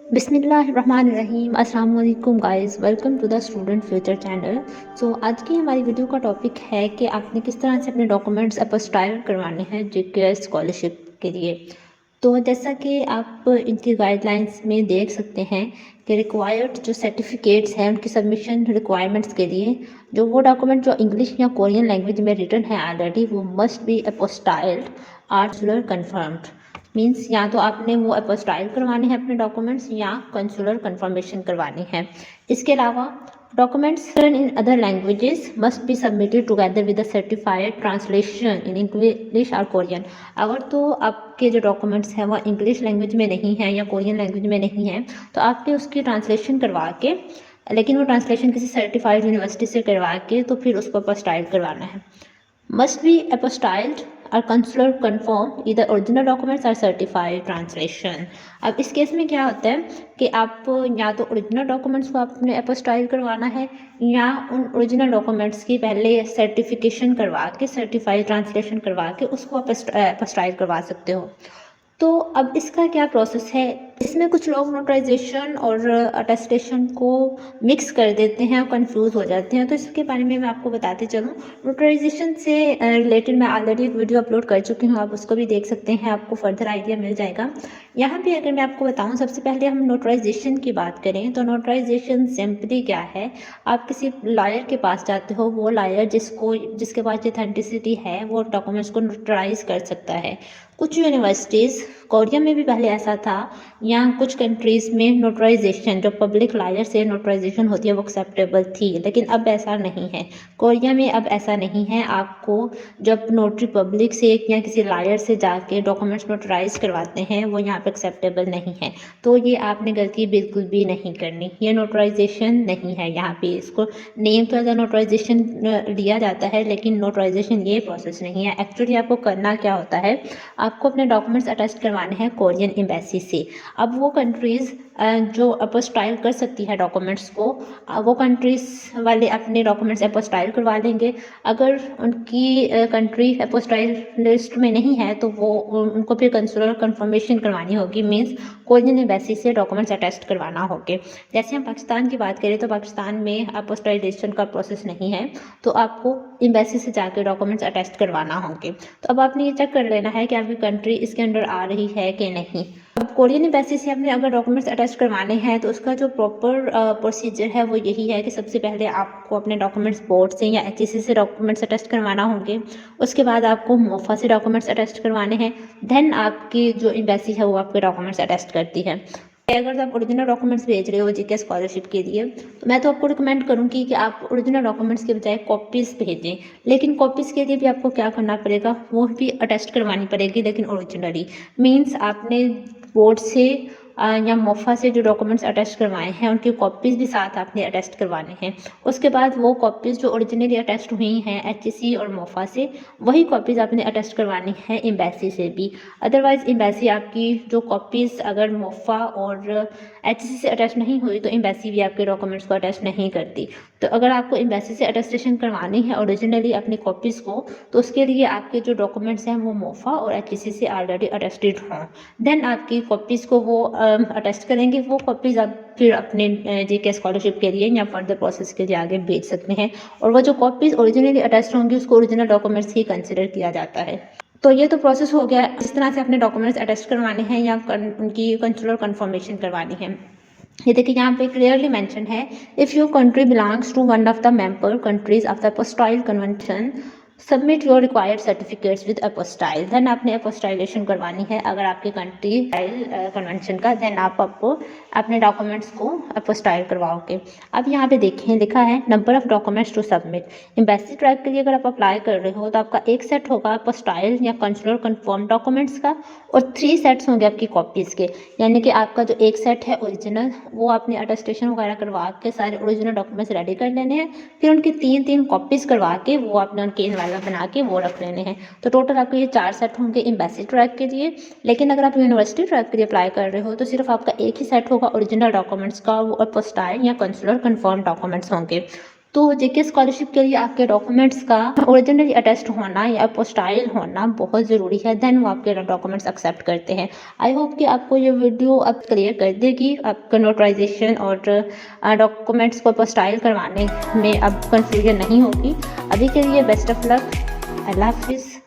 बिस्मिल्लाहिर्रहमानिर्रहीम अस्सलाम वालेकुम guys, welcome to the student future channel. आज की हमारी वीडियो का टॉपिक है कि आपने किस तरह से अपने डॉक्यूमेंट्स अपोस्टाइल करवाने हैं जीके स्कॉलरशिप के लिए। तो जैसा कि आप इनकी गाइडलाइंस में देख सकते हैं कि रिक्वायर्ड जो सर्टिफिकेट्स हैं उनकी सबमिशन रिक्वायरमेंट्स के लिए जो वो डॉक्यूमेंट जो इंग्लिश या कोरियन लैंग्वेज में रिटन है ऑलरेडी, वो must be apostilled or confirmed. Means या तो आपने वो अपोस्टाइल करवाने हैं अपने डॉक्यूमेंट्स या कंसुलर कंफर्मेशन करवानी है। इसके अलावा documents in other languages must be submitted together with the certified translation in English और कोरियन। अगर तो आपके जो डॉक्यूमेंट्स हैं वो इंग्लिश लैंग्वेज में नहीं है या कोरियन लैंग्वेज में नहीं है तो आपने उसकी ट्रांसलेशन करवा के, लेकिन वो ट्रांसलेशन किसी सर्टिफाइड यूनिवर्सिटी से करवा के तो फिर उसको अपोस्टाइल करवाना है। Must be apostilled or consular confirm either original documents or certified translation। अब इस केस में क्या होता है कि आप या तो ओरिजिनल डॉक्यूमेंट्स को आपने अपोस्टाइल करवाना है या उन ओरिजिनल डॉक्यूमेंट्स की पहले सर्टिफिकेशन करवा के, सर्टिफाइड ट्रांसलेशन करवा के उसको अपोस्टाइल करवा सकते हो। तो अब इसका क्या प्रोसेस है, इसमें कुछ लोग नोटराइजेशन और अटेस्टेशन को मिक्स कर देते हैं और कंफ्यूज हो जाते हैं। तो इसके बारे में मैं आपको बताते चलूँ। नोटराइजेशन से रिलेटेड मैं ऑलरेडी एक वीडियो अपलोड कर चुकी हूँ, आप उसको भी देख सकते हैं, आपको फर्दर आइडिया मिल जाएगा। यहाँ पे अगर मैं आपको बताऊँ, सबसे पहले हम नोटराइजेशन की बात करें तो नोटराइजेशन सिंपली क्या है, आप किसी लॉयर के पास जाते हो, वो लॉयर जिसके पास ऑथेंटिसिटी है वो डॉक्यूमेंट्स को नोटराइज कर सकता है। कुछ यूनिवर्सिटीज़, कोरिया में भी पहले ऐसा था, या कुछ कंट्रीज़ में नोटराइजेशन जो पब्लिक लायर से नोटराइजेशन होती है वो एक्सेप्टेबल थी, लेकिन अब ऐसा नहीं है। कोरिया में अब ऐसा नहीं है। आपको जब नोटरी पब्लिक से या किसी लायर से जाके डॉक्यूमेंट्स नोटराइज करवाते हैं वो यहाँ पे एक्सेप्टेबल नहीं है। तो ये आपने गलती बिल्कुल भी नहीं करनी, ये नोटराइजेशन नहीं है। यहाँ पे इसको नेम तो एज नोटराइजेशन लिया जाता है, लेकिन नोटराइजेशन ये प्रोसेस नहीं है। एक्चुअली आपको करना क्या होता है, आपको अपने डॉक्यूमेंट्स अटेस्ट करवाने हैं कोरियन एम्बेसी से। अब वो कंट्रीज़ जो अपोस्टाइल कर सकती है डॉक्यूमेंट्स को, वो कंट्रीज़ वाले अपने डॉक्यूमेंट्स अपोस्टाइल करवा लेंगे। अगर उनकी कंट्री अपोस्टाइल लिस्ट में नहीं है तो वो उनको फिर कंसुलर कंफर्मेशन करवानी होगी, मीन्स कोरियन एम्बेसी से डॉक्यूमेंट्स अटेस्ट करवाना होंगे। जैसे हम पाकिस्तान की बात करें तो पाकिस्तान में अपोस्टाइलेशन का प्रोसेस नहीं है, तो आपको एम्बेसी से जाकर डॉक्यूमेंट्स अटेस्ट करवाना होंगे। तो अब आपने ये चेक कर लेना है कि आपकी कंट्री इसके अंडर आ रही है कि नहीं। अब कोरियन एम्बेसी से आपने अगर डॉक्यूमेंट्स अटेस्ट करवाने हैं तो उसका जो प्रॉपर प्रोसीजर है वो यही है कि सबसे पहले आपको अपने डॉक्यूमेंट्स बोर्ड से या एचईसी से डॉक्यूमेंट्स अटेस्ट करवाना होंगे। उसके बाद आपको मोफा से डॉक्यूमेंट्स अटेस्ट करवाने हैं। देन आपकी जो एम्बेसी है वो आपके डॉक्यूमेंट्स अटेस्ट करती है। अगर आप ओरिजिनल डॉक्यूमेंट्स भेज रहे हो जीके स्कॉलरशिप के लिए तो मैं तो आपको रिकमेंड करूँगी कि आप ओरिजिनल डॉक्यूमेंट्स के बजाय कॉपीज़ भेजें। लेकिन कॉपीज़ के लिए भी आपको क्या करना पड़ेगा, वो भी अटेस्ट करवानी पड़ेगी, लेकिन ओरिजिनली। मीन्स आपने बोर्ड से या मोफा से जो डॉक्यूमेंट्स अटेस्ट करवाए हैं उनकी कॉपीज़ भी साथ आपने अटेस्ट करवाने हैं। उसके बाद वो कॉपीज़ जो ओरिजिनली अटेस्ट हुई हैं एचईसी और मोफा से, वही कॉपीज़ आपने अटेस्ट करवानी है एम्बेसी से भी। अदरवाइज़ एम्बेसी आपकी जो कॉपीज़ अगर मोफा और एचईसी से अटैच नहीं हुई तो एम्बेसी भी आपके डॉक्यूमेंट्स को अटैच नहीं करती। तो अगर आपको एम्बेसी से अटेस्टेशन करवानी है ओरिजिनली अपनी कॉपीज़ को, तो उसके लिए आपके जो डॉक्यूमेंट्स हैं वो मोफा और एचईसी से ऑलरेडी अटेस्टेड हों। देन आपकी कॉपीज़ को वो अटेस्ट करेंगे। वो कॉपीज़ आप फिर अपने जीके स्कॉलरशिप के लिए या फर्दर प्रोसेस के लिए आगे भेज सकते हैं। और वो जो कॉपीज़ ओरिजिनली अटेस्ट होंगी उसको ओरिजिनल डॉक्यूमेंट्स ही कंसिडर किया जाता है। तो ये तो प्रोसेस हो गया, इस तरह से अपने डॉक्यूमेंट्स अटेस्ट करवाने हैं या उनकी कंसुलर कंफर्मेशन करवानी है। ये देखिए यहाँ पे क्लियरली मेंशन है, if your country belongs to one of the member countries of the apostille convention submit your required certificates with apostille. Then आपने अपोस्टाइलेशन करवानी है अगर आपकी कंट्री कन्वेंशन का, देन आप आपको अपने डॉक्यूमेंट्स को अपोस्टाइल करवाओगे। अब यहाँ पे देखें लिखा है number of documents to submit. Embassy track के लिए अगर आप अप्लाई कर रहे हो तो आपका एक सेट होगा अपोस्टाइल या कंसुलर कन्फर्म डॉक्यूमेंट्स का, और 3 सेट्स होंगे आपकी कॉपीज़ के। यानी कि आपका जो एक सेट है ओरिजिनल, वो आपने अटेस्टेशन वगैरह करवा के सारे ओरिजिनल डॉक्यूमेंट्स रेडी कर लेने हैं। फिर उनकी 3-3 कॉपीज़ करवा के वो आपने उनके इनवाला बना के वो रख लेने हैं। तो टोटल आपके ये 4 सेट होंगे एम्बेसी ट्रैक के लिए। लेकिन अगर आप यूनिवर्सिटी ट्रैक के लिए अप्लाई कर रहे हो तो सिर्फ आपका एक ही सेट होगा ओरिजिनल डॉक्यूमेंट्स का, वो अपोस्टाइल या कंसुलर कन्फर्म डॉक्यूमेंट्स होंगे। तो जेके स्कॉलरशिप के लिए आपके डॉक्यूमेंट्स का ओरिजिनली अटेस्ट होना या अपोस्टाइल होना बहुत ज़रूरी है, देन वो आपके डॉक्यूमेंट्स एक्सेप्ट करते हैं। आई होप कि आपको ये वीडियो अब क्लियर कर देगी, आपका नोटराइजेशन और डॉक्यूमेंट्स को अपोस्टाइल करवाने में अब कन्फ्यूजन नहीं होगी। अभी के लिए बेस्ट ऑफ लक। अल्लाह हाफिज़।